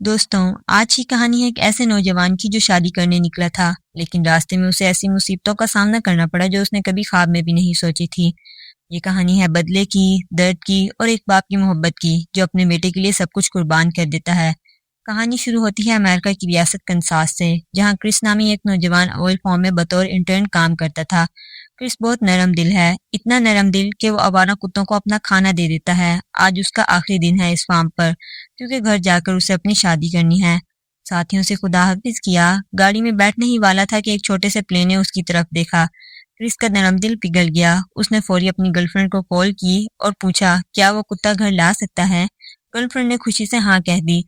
دوستوں، آج کی کہانی ہے ایک ایسے نوجوان کی جو شادی کرنے نکلا تھا، لیکن راستے میں اسے ایسی مصیبتوں کا سامنا کرنا پڑا جو اس نے کبھی خواب میں بھی نہیں سوچی تھی۔ یہ کہانی ہے بدلے کی، درد کی اور ایک باپ کی محبت کی جو اپنے بیٹے کے لیے سب کچھ قربان کر دیتا ہے۔ کہانی شروع ہوتی ہے امریکہ کی ریاست کنساس سے، جہاں کرس نامی ایک نوجوان آئل فارم میں بطور انٹرن کام کرتا تھا۔ کرس بہت نرم دل ہے، اتنا نرم دل کہ وہ آوارہ کتوں کو اپنا کھانا دے دیتا ہے۔ آج اس کا آخری دن ہے اس فارم پر، کیونکہ گھر جا کر اسے اپنی شادی کرنی ہے۔ ساتھیوں سے خدا حافظ کیا، گاڑی میں بیٹھنے ہی والا تھا کہ ایک چھوٹے سے پلے نے اس کی طرف دیکھا۔ کرس کا نرم دل پگھل گیا۔ اس نے فوری اپنی گرل فرینڈ کو کال کی اور پوچھا کیا وہ کتا گھر لا سکتا ہے۔ گرل فرینڈ نے خوشی سے ہاں کہہ دی۔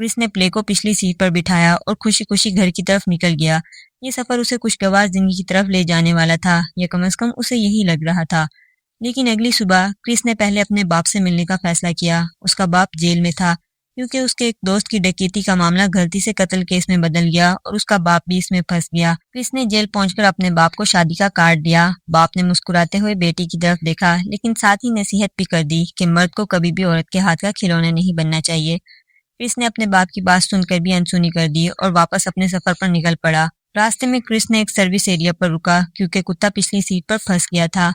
کرس نے پلے کو پچھلی سیٹ پر بٹھایا اور خوشی خوشی گھر کی طرف نکل گیا۔ یہ سفر اسے خوشگوار زندگی کی طرف لے جانے والا تھا، یا کم از کم اسے یہی لگ رہا تھا۔ لیکن اگلی صبح کرس نے پہلے اپنے باپ سے ملنے کا فیصلہ کیا۔ اس کا باپ جیل میں تھا، کیونکہ اس کے ایک دوست کی ڈکیتی کا معاملہ غلطی سے قتل کیس میں بدل گیا اور اس کا باپ بھی اس میں پھنس گیا۔ کرس نے جیل پہنچ کر اپنے باپ کو شادی کا کارڈ دیا۔ باپ نے مسکراتے ہوئے بیٹی کی طرف دیکھا، لیکن ساتھ ہی نصیحت بھی کر دی کہ مرد کو کبھی بھی عورت کے ہاتھ کا کھلونا نہیں بننا چاہیے۔ کرس نے اپنے باپ کی بات سن کر بھی انسونی کر دی اور واپس اپنے سفر پر نکل پڑا۔ راستے میں کرس نے ایک سروس ایریا پر رکا، کیونکہ کتا پچھلی سیٹ پر پھنس گیا تھا۔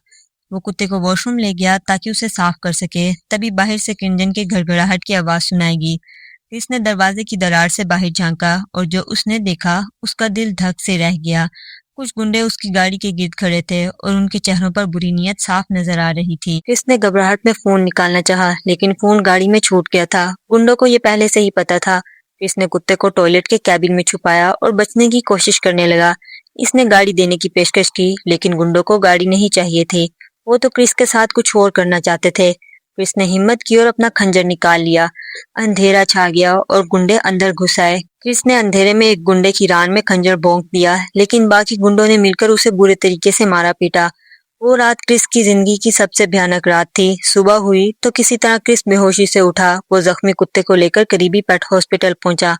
وہ کتے کو واش روم لے گیا تاکہ اسے صاف کر سکے۔ تبھی باہر سے انجن کے گھڑگھڑاہٹ کی آواز سنائی گی۔ کرس نے دروازے کی دراڑ سے باہر جھانکا اور جو اس نے دیکھا اس کا دل دھک سے رہ گیا۔ کچھ گنڈے اس کی گاڑی کے گرد کھڑے تھے اور ان کے چہروں پر بری نیت صاف نظر آ رہی تھی۔ کرس نے گھبراہٹ میں فون نکالنا چاہا، لیکن فون گاڑی میں چھوٹ گیا تھا۔ گنڈوں کو یہ پہلے سے ہی پتا تھا۔ کرس نے کتے کو ٹوائلٹ کے کیبن میں چھپایا اور بچنے کی کوشش کرنے لگا۔ اس نے گاڑی دینے کی پیشکش کی، لیکن گنڈوں کو گاڑی نہیں چاہیے تھی۔ وہ تو کرس کے ساتھ کچھ اور کرنا چاہتے تھے۔ کرس نے ہمت کی اور اپنا خنجر نکال لیا۔ اندھیرا چھا گیا اور گنڈے اندر گھس آئے۔ کرس نے اندھیرے میں ایک گنڈے کی ران میں خنجر بھونک دیا، لیکن باقی گنڈوں نے مل کر اسے برے طریقے سے مارا پیٹا۔ وہ رات کرس کی زندگی کی سب سے بھیانک رات تھی۔ صبح ہوئی تو کسی طرح کرس بے ہوشی سے اٹھا۔ وہ زخمی کتے کو لے کر قریبی پیٹ ہاسپٹل پہنچا۔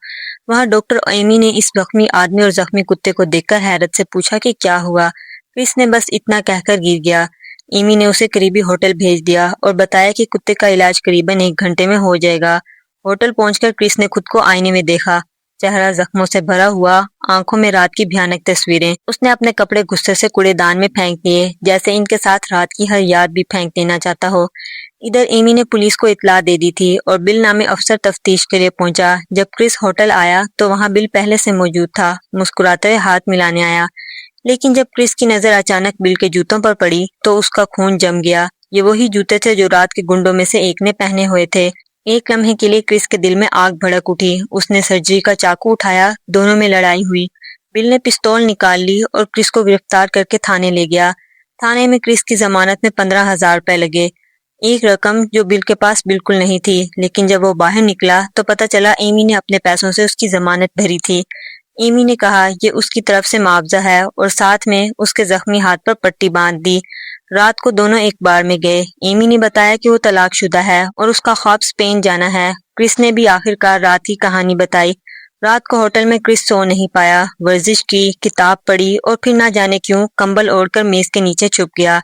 وہاں ڈاکٹر ایمی نے اس زخمی آدمی اور زخمی کتے کو دیکھ کر حیرت سے پوچھا کہ کیا ہوا۔ کرس نے بس اتنا کہہ کر گر گیا۔ ایمی نے اسے قریبی ہوٹل بھیج دیا اور بتایا کہ کتے کا علاج قریباً 1 گھنٹے میں ہو جائے گا۔ ہوٹل پہنچ کر کرس نے خود کو آئینے میں دیکھا، چہرہ زخموں سے بھرا ہوا، آنکھوں میں رات کی بھیانک تصویریں۔ اس نے اپنے کپڑے غصے سے کوڑے دان میں پھینک دیے، جیسے ان کے ساتھ رات کی ہر یاد بھی پھینک دینا چاہتا ہو۔ ادھر ایمی نے پولیس کو اطلاع دے دی تھی اور بل نامی افسر تفتیش کے لیے پہنچا۔ جب کرس ہوٹل آیا تو وہاں بل پہلے سے موجود تھا، مسکراتے ہوئے ہاتھ ملانے آیا۔ لیکن جب کرس کی نظر اچانک بل کے جوتوں پر پڑی تو اس کا خون جم گیا۔ یہ وہی جوتے تھے جو رات کے گنڈوں میں سے ایک نے پہنے ہوئے تھے۔ ایک لمحے کے لیے کرس کے دل میں آگ بھڑک اٹھی۔ اس نے سرجری کا چاقو اٹھایا، دونوں میں لڑائی ہوئی۔ بل نے پستول نکال لی اور کرس کو گرفتار کر کے تھانے لے گیا۔ تھانے میں کرس کی ضمانت میں 15,000 روپے لگے، ایک رقم جو بل کے پاس بالکل نہیں تھی۔ لیکن جب وہ باہر نکلا تو پتہ چلا ایمی نے اپنے پیسوں سے اس کی ضمانت بھری تھی۔ ایمی نے کہا یہ اس کی طرف سے معاوضہ ہے اور ساتھ میں اس کے زخمی ہاتھ پر پٹی باندھ دی۔ رات کو دونوں ایک بار میں گئے۔ ایمی نے بتایا کہ وہ طلاق شدہ ہے اور اس کا خواب اسپین جانا ہے۔ کرس نے بھی آخرکار رات کی کہانی بتائی۔ رات کو ہوٹل میں کرس سو نہیں پایا، ورزش کی، کتاب پڑھی اور پھر نہ جانے کیوں کمبل اوڑھ کر میز کے نیچے چھپ گیا۔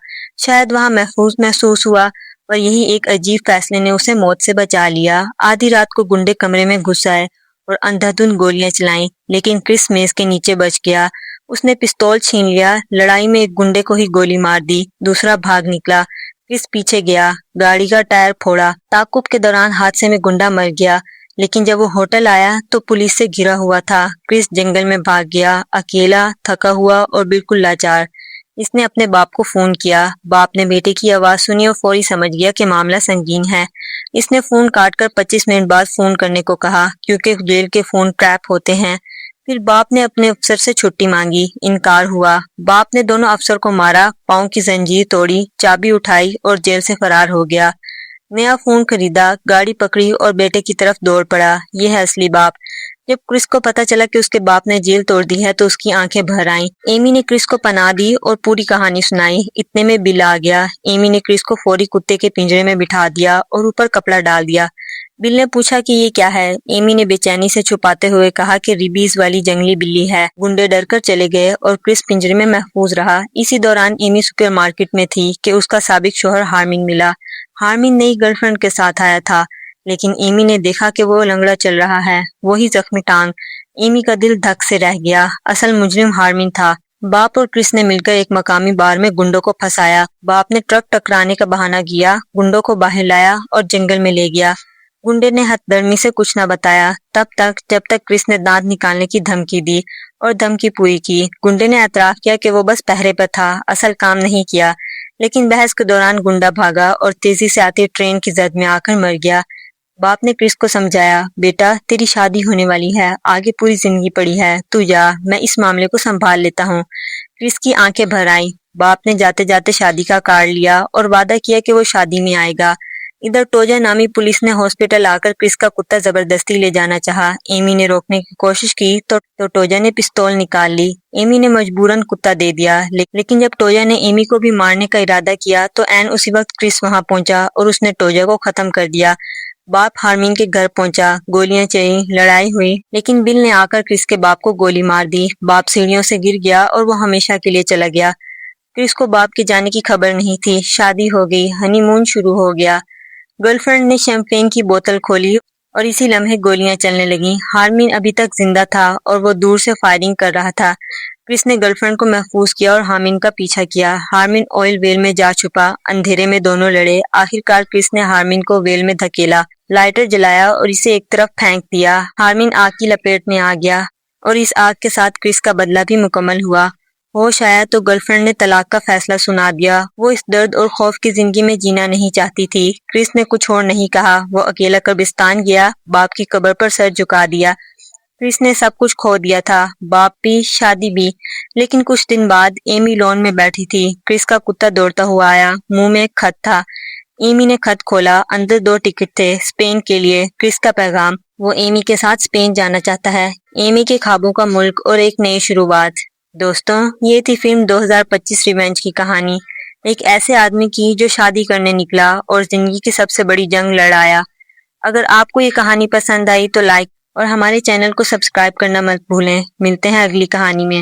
شاید وہاں محفوظ محسوس ہوا، پر یہی ایک عجیب فیصلے نے اسے موت سے بچا لیا۔ آدھی رات کو گنڈے کمرے میں گھس آئے اور اندھا دھند گولیاں چلائیں، لیکن کرس میز کے نیچے بچ گیا۔ اس نے پستول چھین لیا، لڑائی میں ایک گنڈے کو ہی گولی مار دی، دوسرا بھاگ نکلا۔ کرس پیچھے گیا، گاڑی کا ٹائر پھوڑا۔ تعاقب کے دوران حادثے میں گنڈا مر گیا، لیکن جب وہ ہوٹل آیا تو پولیس سے گھرا ہوا تھا۔ کرس جنگل میں بھاگ گیا، اکیلا، تھکا ہوا اور بالکل لاچار۔ اس نے اپنے باپ کو فون کیا۔ باپ نے بیٹے کی آواز سنی اور فوری سمجھ گیا کہ معاملہ سنگین ہے۔ اس نے فون کاٹ کر 25 منٹ بعد فون کرنے کو کہا، کیونکہ جیل کے فون ٹریپ ہوتے ہیں۔ پھر باپ نے اپنے افسر سے چھٹی مانگی، انکار ہوا۔ باپ نے دونوں افسر کو مارا، پاؤں کی زنجیر توڑی، چابی اٹھائی اور جیل سے فرار ہو گیا۔ نیا فون خریدا، گاڑی پکڑی اور بیٹے کی طرف دوڑ پڑا۔ یہ ہے اصلی باپ۔ جب کرس کو پتا چلا کہ اس کے باپ نے جیل توڑ دی ہے تو اس کی آنکھیں بھر آئیں۔ ایمی نے کرس کو پناہ دی اور پوری کہانی سنائی۔ اتنے میں بل آ گیا۔ ایمی نے کرس کو فوری کتے کے پنجرے میں بٹھا دیا اور اوپر کپڑا ڈال دیا۔ بل نے پوچھا کہ یہ کیا ہے؟ ایمی نے بے چینی سے چھپاتے ہوئے کہا کہ ریبیز والی جنگلی بلی ہے۔ گنڈے ڈر کر چلے گئے اور کرس پنجرے میں محفوظ رہا۔ اسی دوران ایمی سپر مارکیٹ میں تھی کہ اس کا سابق شوہر ہارمن ملا۔ ہارمن نئی گرل فرینڈ کے ساتھ آیا تھا۔ لیکن ایمی نے دیکھا کہ وہ لنگڑا چل رہا ہے، وہی زخمی ٹانگ۔ ایمی کا دل دھک سے رہ گیا، اصل مجرم ہارمن تھا۔ باپ اور کرس نے مل کر ایک مقامی بار میں گنڈوں کو پھنسایا۔ باپ نے ٹرک ٹکرانے کا بہانہ کیا، گنڈوں کو باہر لایا اور جنگل میں لے گیا۔ گنڈے نے ہتھ درمی سے کچھ نہ بتایا تب تک جب تک کرس نے دانت نکالنے کی دھمکی دی، اور دھمکی پوری کی۔ گنڈے نے اعتراف کیا کہ وہ بس پہرے پر تھا، اصل کام نہیں کیا، لیکن بحث کے دوران گنڈا بھاگا اور تیزی سے آتی ٹرین کی زد میں آ کر مر گیا۔ باپ نے کرس کو سمجھایا، بیٹا تیری شادی ہونے والی ہے، آگے پوری زندگی پڑی ہے، تو جا، میں اس معاملے کو سنبھال لیتا ہوں۔ کرس کی آنکھیں بھر آئیں۔ باپ نے جاتے جاتے شادی کا کارڈ لیا اور وعدہ کیا کہ وہ شادی میں آئے گا۔ ادھر ٹوجا نامی پولیس نے ہاسپٹل آ کر کرس کا کتا زبردستی لے جانا چاہا۔ ایمی نے روکنے کی کوشش کی تو ٹوجا نے پستول نکال لی۔ ایمی نے مجبوراً کتا دے دیا، لیکن جب ٹوجا نے ایمی کو بھی مارنے کا ارادہ کیا تو عین اسی وقت کرس وہاں پہنچا اور اس نے ٹوجا کو ختم کر دیا۔ باپ ہارمن کے گھر پہنچا، گولیاں چلیں، لڑائی ہوئی، لیکن بل نے آ کر کرس کے باپ کو گولی مار دی۔ باپ سیڑھیوں سے گر گیا اور وہ ہمیشہ کے لیے چلا گیا۔ کرس کو باپ کے جانے کی خبر نہیں تھی۔ شادی ہو گئی، ہنی مون شروع ہو گیا۔ گرل فرینڈ نے شیمپین کی بوتل کھولی اور اسی لمحے گولیاں چلنے لگیں۔ ہارمن ابھی تک زندہ تھا اور وہ دور سے فائرنگ کر رہا تھا۔ کرس نے گرل فرینڈ کو محفوظ کیا اور ہارمن کا پیچھا کیا۔ ہارمن آئل ویل میں جا چھپا، اندھیرے میں دونوں لڑے۔ آخر کار کرس نے ہارمن کو ویل میں دھکیلا، لائٹر جلایا اور اسے ایک طرف پھینک دیا۔ ہارمن آگ کی لپیٹ میں آ گیا اور اس آگ کے ساتھ کرس کا بدلہ بھی مکمل ہوا۔ ہوش آیا تو گرل فرینڈ نے طلاق کا فیصلہ سنا دیا۔ وہ اس درد اور خوف کی زندگی میں جینا نہیں چاہتی تھی۔ کرس نے کچھ اور نہیں کہا، وہ اکیلا قبرستان گیا، باپ کی قبر پر سر جھکا دیا۔ کرس نے سب کچھ کھو دیا تھا، باپ بھی، شادی بھی، لیکن کچھ دن بعد ایمی لون میں بیٹھی تھی۔ کرس کا کتا دوڑتا ہوا آیا، منہ میں ایک خط تھا۔ ایمی نے خط کھولا، اندر 2 ٹکٹ تھے اسپین کے لیے۔ کرس کا پیغام، وہ ایمی کے ساتھ اسپین جانا چاہتا ہے، ایمی کے خوابوں کا ملک اور ایک نئی شروعات۔ دوستوں، یہ تھی فلم 2025 ریونج کی کہانی، ایک ایسے آدمی کی جو شادی کرنے نکلا اور زندگی کی سب سے بڑی جنگ لڑایا۔ اگر آپ کو یہ کہانی پسند آئی تو لائک اور ہمارے چینل کو سبسکرائب کرنا مت بھولیں۔ ملتے ہیں اگلی کہانی میں۔